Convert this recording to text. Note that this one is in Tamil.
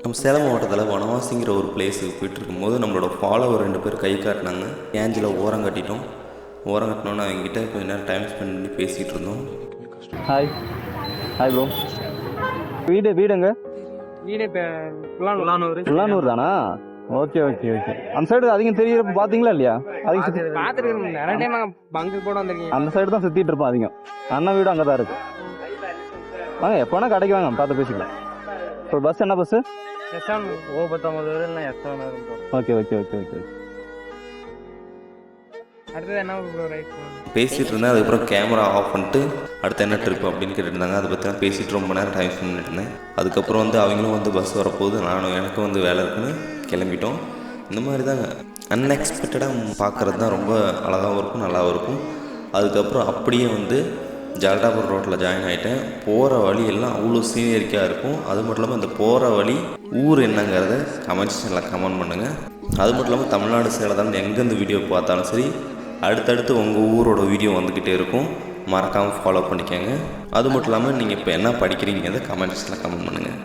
நம்ம சேலம் மாவட்டத்தில் வனவாசிங்கிற ஒரு பிளேஸுக்கு போயிட்டு இருக்கும்போது நம்மளோட ஃபாலோவர் 2 பேர் கை காட்டினாங்க. ஏஞ்சில் ஓரம் கட்டிட்டோம். ஓரம் கட்டினோன்னு அவங்ககிட்ட கொஞ்சம் நேரம் டைம் ஸ்பெண்ட் பண்ணி பேசிகிட்டு இருந்தோம். Hi bro. வீடுங்க வீடு புல்லானூர் தானா? Okay okay okay. அந்த சைடு அதிகம் தெரியுறப்ப பார்த்தீங்களா இல்லையா? அதிகம் பார்த்துருக்கேன் நிறைய டைம் நாங்கள் பங்கு கூட வந்திருக்கீங்க. அந்த சைடு தான் சுற்றிட்டு இருப்போம் அதிகம். அண்ணன் வீடு அங்கே தான் இருக்கு. வாங்க எப்போ வேணா கடைக்கு வாங்க, பார்த்து பேசிக்கலாம். இப்போ பஸ் என்ன bus? Okay okay okay okay. அடுத்தது என்ன பேசிகிட்டு இருந்தேன். அதுக்கப்புறம் கேமரா ஆஃப் பண்ணிட்டு அடுத்து என்ன ட்ரிப் அப்படின்னு கேட்டுட்டு இருந்தாங்க. அதை பற்றி நான் பேசிட்டு ரொம்ப நேரம் டைம் ஸ்பெண்ட் பண்ணிட்டு இருந்தேன். அதுக்கப்புறம் அவங்களும் பஸ் வரப்போகுது, எனக்கும் வேலை இருக்குன்னு கிளம்பிட்டோம். இந்த மாதிரி தாங்க அன்எக்ஸ்பெக்டடாக பார்க்குறது தான் ரொம்ப அழகாகவும் இருக்கும், நல்லாவும் இருக்கும். அதுக்கப்புறம் அப்படியே ஜலடாபுரம் ரோட்டில் ஜாயின் ஆகிட்டேன். போகிற வழி எல்லாம் அவ்வளோ சீனியரிக்காக இருக்கும். அது மட்டும் இல்லாமல் அந்த போகிற வழி ஊர் என்னங்கிறத கமெண்ட்ஸ் எல்லாம் கமெண்ட் பண்ணுங்கள். அது மட்டும் இல்லாமல் தமிழ்நாடு சேலம் எங்கேருந்து வீடியோ பார்த்தாலும் சரி, அடுத்தடுத்து உங்கள் ஊரோட வீடியோ வந்துக்கிட்டே இருக்கும். மறக்காமல் ஃபாலோ பண்ணிக்கோங்க. அது மட்டும் இல்லாமல் நீங்கள் இப்போ என்ன படிக்கிறீங்கிறத கமெண்ட்ஸில் கமெண்ட் பண்ணுங்கள்.